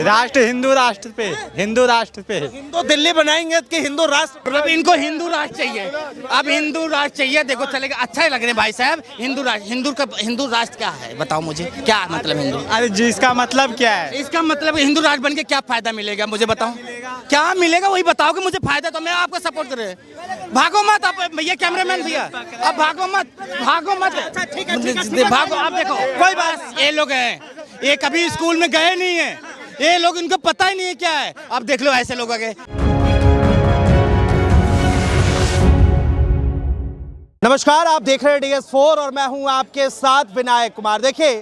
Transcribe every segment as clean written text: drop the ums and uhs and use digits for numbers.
राष्ट्र हिंदू राष्ट्र पे, हिंदू राष्ट्र पे। हिंदू दिल्ली बनाएंगे कि हिंदू राष्ट्र? मतलब इनको हिंदू राष्ट्र चाहिए। अब हिंदू राष्ट्र चाहिए, देखो चलेगा, अच्छा ही लग रहे हैं भाई साहब। हिंदू राष्ट्र, हिंदू राष्ट्र क्या है बताओ मुझे, क्या मतलब हिंदू? अरे जिसका मतलब क्या है? इसका मतलब हिंदू राष्ट्र बन के क्या फायदा मिलेगा मुझे बताओ, क्या मिलेगा वही बताओ कि मुझे फायदा, तो मैं आपको सपोर्ट कर रहे हैं। भागो मत आप भैया, कैमरामैन भैया, अब भागो मत, भागो मत, भागो। आप देखो कोई बात, ये लोग हैं, ये कभी स्कूल में गए नहीं है, ये लोग, इनको पता ही नहीं है क्या है। अब देख लो ऐसे लोग आगे। नमस्कार, आप देख रहे हैं DS4 और मैं हूं आपके साथ विनायक कुमार। देखिए,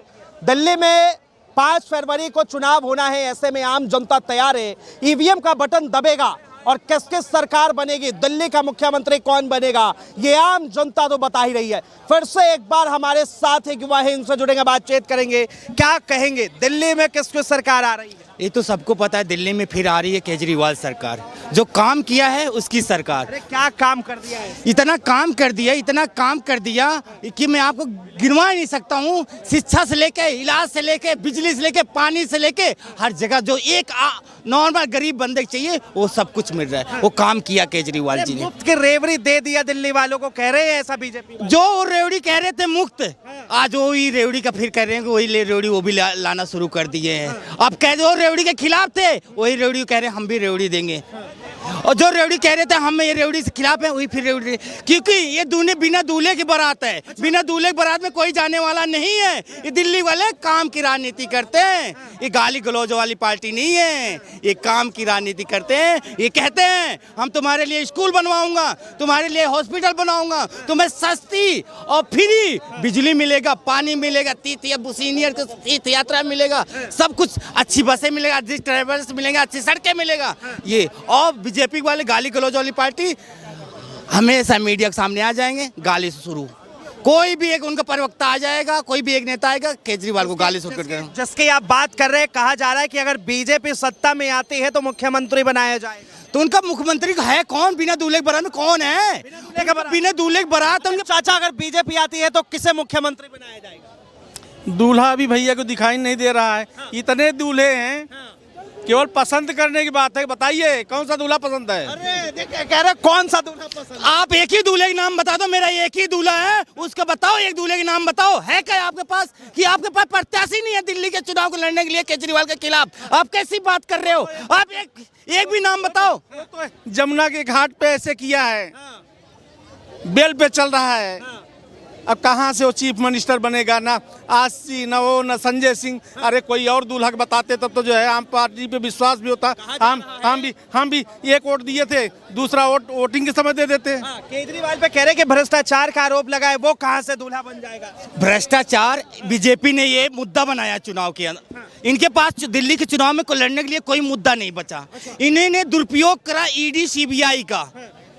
दिल्ली में 5 फरवरी को चुनाव होना है, ऐसे में आम जनता तैयार है। ईवीएम का बटन दबेगा और किस किस सरकार बनेगी, दिल्ली का मुख्यमंत्री कौन बनेगा, ये आम जनता तो बता ही रही है। फिर से एक बार हमारे साथ एक युवा है, इनसे जुड़ेंगे, बातचीत करेंगे, क्या कहेंगे दिल्ली में किस किस सरकार आ रही है? ये तो सबको पता है, दिल्ली में फिर आ रही है केजरीवाल सरकार, जो काम किया है उसकी सरकार। अरे क्या काम कर दिया है? इतना काम कर दिया, इतना काम कर दिया कि मैं आपको गिनवा ही नहीं सकता हूँ। शिक्षा से लेके, इलाज से लेके, बिजली से लेके, पानी से लेके, हर जगह जो एक नॉर्मल गरीब बंदे को चाहिए वो सब कुछ मिल रहा है। वो काम किया केजरीवाल जी ने। मुफ्त के रेवड़ी दे दिया दिल्ली वालों को, कह रहे हैं ऐसा बीजेपी? जो रेवड़ी कह रहे थे मुफ्त, आज वही रेवड़ी का फिर कह रहे हैं कि वही रेवड़ी वो भी लाना शुरू कर दिए हैं। अब कह दो रेवड़ी के खिलाफ थे, वही रेवड़ी कह रहे हैं हम भी रेवड़ी देंगे। और जो रेवड़ी कह रहे थे हम ये रेवड़ी से खिलाफ है, वही फिर रेवड़ी, क्योंकि ये बिना दूल्हे की बारात है। बिना दूल्हे की बारात में कोई जाने वाला नहीं है। ये दिल्ली वाले काम की राजनीति करते हैं, ये गाली गलौज वाली पार्टी नहीं है, ये काम की राजनीति करते हैं। ये कहते हैं हम तुम्हारे लिए स्कूल बनवाऊंगा, तुम्हारे लिए हॉस्पिटल बनाऊंगा, तुम्हें सस्ती और फ्री बिजली मिलेगा, पानी मिलेगा, सीनियर को तीर्थ यात्रा मिलेगा, सब कुछ, अच्छी बसें मिलेगा, अच्छी ट्रेवल्स मिलेगा, अच्छी सड़कें मिलेगा। ये और बीजेपी वाले गाली गलौज वाली पार्टी हमेशा मीडिया के सामने आ जाएंगे, गाली से शुरू। कोई भी एक उनका प्रवक्ता आ जाएगा, कोई भी एक नेता आएगा, केजरीवाल को गाली शुरू कर। जिसकी आप बात कर रहे हैं, कहा जा रहा है कि अगर बीजेपी सत्ता में आती है तो मुख्यमंत्री बनाया जाएगा। तो उनका मुख्यमंत्री है कौन? बिना दूल्हे के बारात में कौन है? बिना दूल्हे के बारात। चाचा, अगर बीजेपी आती है तो किसे मुख्यमंत्री बनाया जाएगा? दूल्हा अभी भैया को दिखाई नहीं दे रहा है। इतने दूल्हे हैं, केवल पसंद करने की बात है। बताइए कौन सा दूल्हा पसंद है? अरे देखिए, कह रहे कौन सा दूल्हा पसंद? आप एक ही दूल्हे का नाम बता दो, मेरा एक ही दूल्हा है, उसका बताओ, एक दूल्हे का नाम बताओ। है क्या आपके पास? कि आपके पास प्रत्याशी नहीं है दिल्ली के चुनाव को लड़ने के लिए केजरीवाल के खिलाफ? आप कैसी बात कर रहे हो? आप एक भी नाम बताओ। तो जमुना के घाट पे ऐसे किया है, बेल पे चल रहा है। अब कहाँ से वो चीफ मिनिस्टर बनेगा? ना आशी, ना वो, ना संजय सिंह। अरे कोई और दूल्हा बताते तब तो जो है आम पार्टी पे विश्वास भी होता। हम भी एक वोट दिए थे, दूसरा वोट वोटिंग के समय दे देते। केजरीवाल पे कह रहे कि भ्रष्टाचार का आरोप लगा है, वो कहाँ से दूल्हा बन जाएगा? भ्रष्टाचार बीजेपी ने ये मुद्दा बनाया चुनाव के अंदर। इनके पास दिल्ली के चुनाव में लड़ने के लिए कोई मुद्दा नहीं बचा। इन्होंने दुरुपयोग करा ईडी सीबीआई का।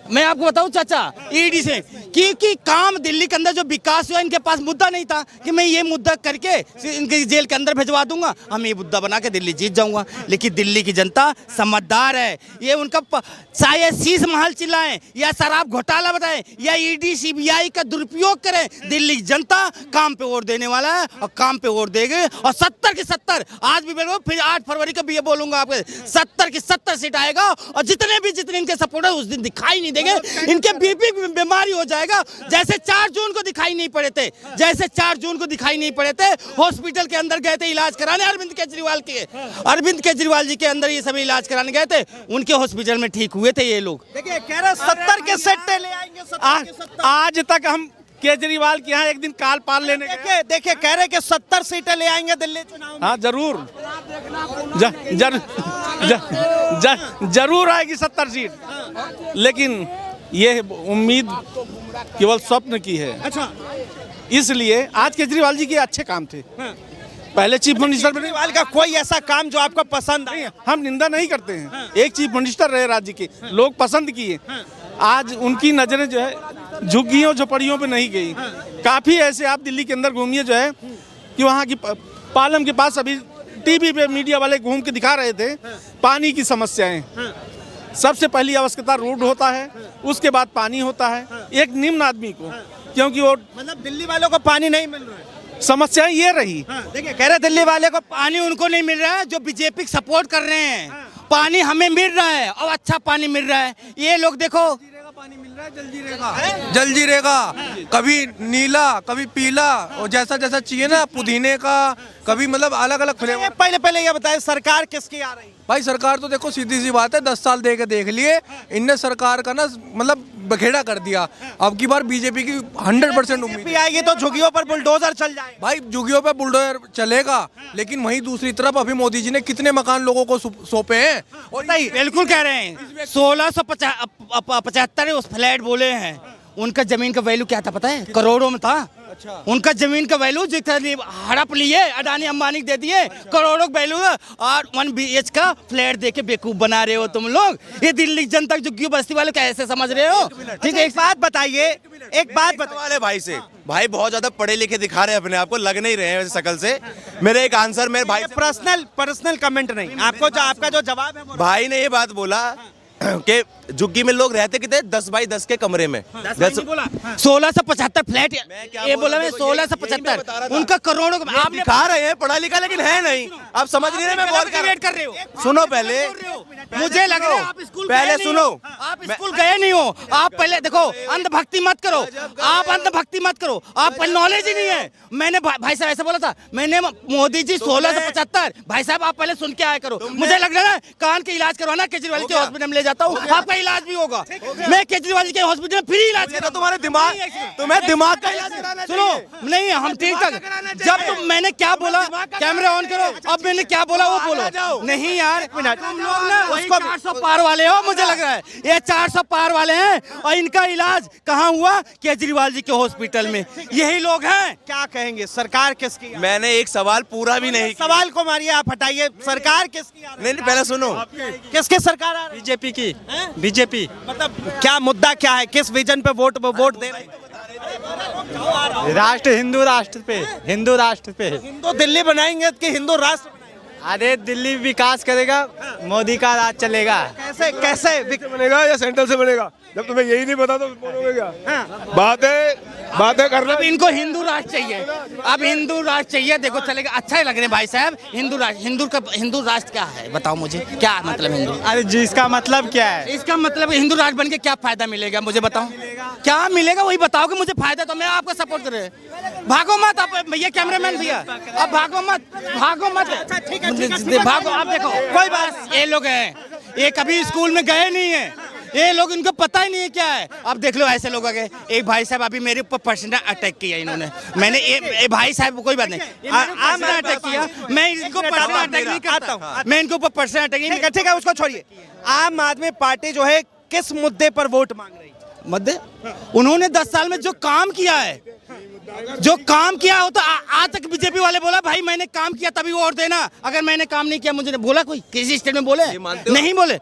मैं आपको बताऊं चाचा, ईडी से, क्योंकि काम दिल्ली के अंदर जो विकास हुआ, इनके पास मुद्दा नहीं था कि मैं ये मुद्दा करके इनके जेल के अंदर भिजवा दूंगा, हम ये मुद्दा बना के दिल्ली जीत जाऊंगा। लेकिन दिल्ली की जनता समझदार है। ये उनका चाहे शीश महल चिल्लाएं या शराब घोटाला बताएं या ईडी सीबीआई का दुरुपयोग करें, दिल्ली की जनता काम पे वोट देने वाला है और काम पे वोट देंगे। और 70 की 70 आज भी बोलो, फिर 8 फरवरी को भी ये बोलूंगा, आपके 70 की 70 सीट आएगा। और जितने इनके सपोर्टर उस दिन दिखाई नहीं देंगे, इनके बीपी बीमारी हो जाएगा। जैसे 4 जून को दिखाई नहीं पड़े थे, जैसे 4 जून को दिखाई नहीं पड़े थे, हॉस्पिटल के अंदर गए थे इलाज कराने, अरविंद केजरीवाल जी के अंदर ये सभी इलाज कराने गए थे, उनके हॉस्पिटल में ठीक हुए थे ये लोग। देखिए, कह रहे 70 के सट्टे ले आएंगे, 70 के 70। आज तक हम केजरीवाल के यहाँ एक दिन काल पाल लेने गए। देखिए, कह रहे कि 70 सीटें ले आएंगे दिल्ली चुनाव में। हाँ जरूर, जरूर आएगी 70 सीट, लेकिन ये उम्मीद केवल स्वप्न की है। अच्छा, इसलिए आज केजरीवाल जी के अच्छे काम थे। पहले चीफ मिनिस्टर बने, केजरीवाल का कोई ऐसा काम जो आपको पसंद नहीं? हम निंदा नहीं करते हैं। एक चीफ मिनिस्टर रहे राज्य के, लोग पसंद किए। आज उनकी नजरें जो है झुग्गियों झोपड़ियों पे नहीं गई। काफी ऐसे आप दिल्ली के अंदर घूमिए जो है कि वहाँ की पालम के पास अभी टीवी पे मीडिया वाले घूम के दिखा रहे थे पानी की समस्याएं। सबसे पहली आवश्यकता रोड होता है, उसके बाद पानी होता है एक निम्न आदमी को, क्योंकि वो मतलब दिल्ली वालों को पानी नहीं मिल रहा है। समस्याएं ये रही। देखिए कह रहे दिल्ली वाले को पानी उनको नहीं मिल रहा है जो बीजेपी सपोर्ट कर रहे हैं। पानी हमें मिल रहा है और अच्छा पानी मिल रहा है। ये लोग देखो जलजीरे का कभी नीला कभी पीला और जैसा जैसा चाहिए ना, पुदीने का कभी मतलब अलग अलग फ्लेवर। पहले ये बताएं सरकार किसकी आ रही है? भाई सरकार तो देखो सीधी सी बात है, 10 साल दे के देख लिए इनने सरकार का ना मतलब बखेड़ा कर दिया। अब की बार बीजेपी की 100% उम्मीद बीजेपी आएगी तो झुग्गियों पर बुलडोजर चल जाएगा। भाई झुग्गियों पे बुलडोजर चलेगा, लेकिन वहीं दूसरी तरफ अभी मोदी जी ने कितने मकान लोगों को सौंपे हैं। और बिल्कुल कह रहे हैं 1675 उस फ्लैट बोले हैं। उनका जमीन का वैल्यू क्या था पता है? करोड़ों में था। उनका जमीन का वैल्यू जितना हड़प लिए अडानी अंबानी दे दिए, करोड़ों का वैल्यू है। और 1 BH का फ्लैट देके बेवकूफ बना रहे हो तुम लोग। ये दिल्ली जनता झुग्गी बस्ती वाले कैसे समझ रहे हो? ठीक है एक बात बताइए, वाले भाई से भाई बहुत ज्यादा पढ़े लिखे दिखा रहे हैं अपने आप को, लग नहीं रहे हैं वैसे शकल से। मेरे एक आंसर मेरे भाई पर्सनल कमेंट नहीं, आपको जो आपका जो जवाब है वो भाई ने ये बात बोला कि झुग्गी में लोग रहते कितने 10 बाई 10 के कमरे में। 1675 फ्लैट। ये बोला मैं 1675 उनका करोड़ों का। आप दिखा रहे हैं पढ़ा लिखा लेकिन है नहीं। आप समझ नहीं रहे मैं बहुत कर रहे हो। सुनो पहले, मुझे लग रहा है आप स्कूल पहले सुनो। आप स्कूल गए नहीं हो। आप पहले देखो, अंधभक्ति मत करो। आप अंधभक्ति मत करो, आप नॉलेज ही नहीं है। मैंने भाई साहब ऐसा बोला था, मैंने मोदी जी 1675। भाई साहब आप पहले सुन के आया करो। मुझे लग रहा है कान के इलाज करवाना केजरीवाल के हॉस्पिटल में ले जाता हूँ, आपका इलाज भी होगा। मैं केजरीवाल के हॉस्पिटल में फ्री इलाज करता हूं। तुम्हारे दिमाग का इलाज कराना सुनो नहीं, हम ठीक तक जब तुम मैंने क्या बोला, कैमरा ऑन करो। अब मैंने क्या बोला वो बोलो। नहीं यार तुम लोग ना उसको 400 पार वाले हो। मुझे लग रहा है ये 400 पार वाले हैं और इनका इलाज कहाँ हुआ? केजरीवाल जी के हॉस्पिटल में। यही लोग हैं। क्या कहेंगे सरकार किसकी? मैंने एक सवाल पूरा भी नहीं किया। सवाल को मारिए, आप हटाइए। सरकार किसकी आ रही है? नहीं पहले सुनो, किसकी सरकार आ रही है? बीजेपी की। बीजेपी मतलब क्या मुद्दा क्या है? किस विजन पे वोट दे रहे हैं? हिंदू राष्ट्र पे। हिंदू राष्ट्र पे। हिंदू दिल्ली बनाएंगे कि हिंदू राष्ट्र बनाएंगे? अरे दिल्ली विकास करेगा, मोदी का राज चलेगा। कैसे कैसे बनेगा या सेंट्रल से बनेगा? जब तुम्हें यही नहीं पता तो बोलोगे क्या? बातें करना। अब इनको हिंदू राष्ट्र चाहिए। अब हिंदू राष्ट्र चाहिए। देखो चलेगा, अच्छा ही लग रहे हैं भाई साहब। हिंदू राष्ट्र, हिंदू राष्ट्र क्या है बताओ मुझे, क्या मतलब हिंदू? अरे जी इसका मतलब क्या है? इसका मतलब हिंदू राष्ट्र बन के क्या फायदा मिलेगा मुझे बताओ? क्या मिलेगा वही बताओ कि मुझे फायदा, तो मैं आपको सपोर्ट कर रहे हैं। भागो मत आप भैया, कैमरामैन भैया, अब भागो मत भागो। आप देखो कोई बात, ये लोग हैं ये कभी स्कूल में गए नहीं है। ये लोग, इनको पता ही नहीं है क्या है। अब देख लो ऐसे लोग आ गए। एक भाई साहब अभी मेरे ऊपर पर्सनल अटैक किया इन्होंने। मैंने ये भाई साहब कोई बात नहीं, आपने अटैक किया, मैं इनको पर्सनल अटैक नहीं करता हूँ। मैं इनको ऊपर पर्सनल अटैक नहीं। ठीक है उसको छोड़िए। आम आदमी पार्टी जो है किस मुद्दे पर वोट मांग रही है? मुद्दे उन्होंने 10 साल में जो काम किया है, जो काम किया हो तो आज तक बीजेपी वाले बोला भाई मैंने काम किया तभी वोट देना। अगर मैंने काम नहीं किया मुझे बोला कोई किसी स्टेट में बोले? नहीं बोले।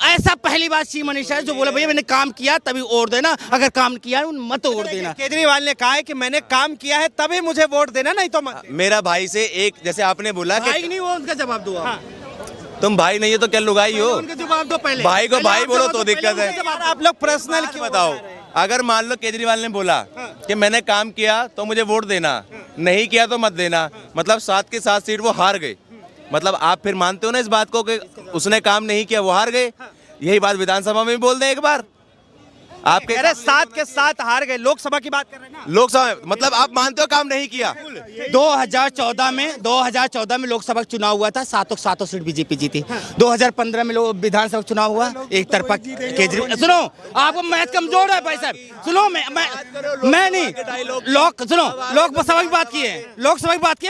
ऐसा पहली बार चीफ मिनिस्टर है जो बोला भैया मैंने काम किया तभी वोट देना, अगर काम किया मत वोट देना। केजरीवाल ने कहा है कि मैंने काम किया है तभी मुझे वोट देना, नहीं तो मत। मेरा भाई से एक, जैसे आपने बोला कि नहीं, वो उनका जवाब दो। तुम भाई नहीं हो तो क्या लुगाई हो? उनका जवाब दो पहले। भाई को भाई बोलो तो दिक्कत है। आप लोग पर्सनल क्यों बताओ, अगर मान लो केजरीवाल ने बोला कि मैंने काम किया तो मुझे वोट देना, नहीं किया तो मत देना, मतलब 7 की 7 सीट वो हार गए। मतलब आप फिर मानते हो ना इस बात को कि उसने काम नहीं किया वो हार गए? यही बात विधानसभा में भी बोल दें एक बार। आपके 7 के 7 हार गए। लोकसभा की बात कर रहे हैं ना? लोकसभा में मतलब आप मानते हो काम नहीं किया? 2014 में लोकसभा चुनाव हुआ था, 7 सीट बीजेपी जीती। 2015 में विधानसभा चुनाव हुआ, एक तरफा केजरीवाल। सुनो आपको मैथ कमजोर है भाई साहब। सुनो मैं नहीं सुनो लोकसभा की बात की है,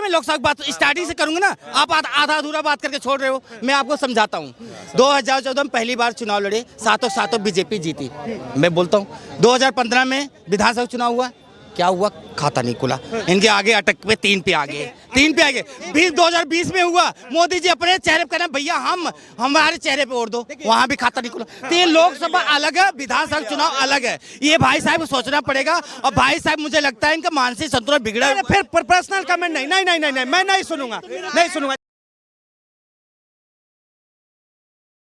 मैं लोकसभा की बात स्टार्टिंग से करूंगा ना। आप आधा अधूरा बात करके छोड़ रहे हो। मैं आपको समझाता हूँ। 2014 में पहली बार चुनाव लड़े, 7 बीजेपी जीती। मैं बोलता हूँ 2015 में विधानसभा चुनाव हुआ, क्या हुआ? खाता नहीं खुला। इनके आगे अटक पे 3 पे आ गए। 2020 में हुआ, मोदी जी अपने चेहरे पे कहना भैया हमारे चेहरे पे वोट दो, वहां भी खाता नहीं खुला। तो ये लोकसभा अलग है, विधानसभा चुनाव अलग है। ये भाई साहब को सोचना पड़ेगा। और भाई साहब मुझे लगता है इनका मानसिक संतुलन बिगड़ा। फिर पर्सनल कमेंट नहीं, मैं नहीं सुनूंगा।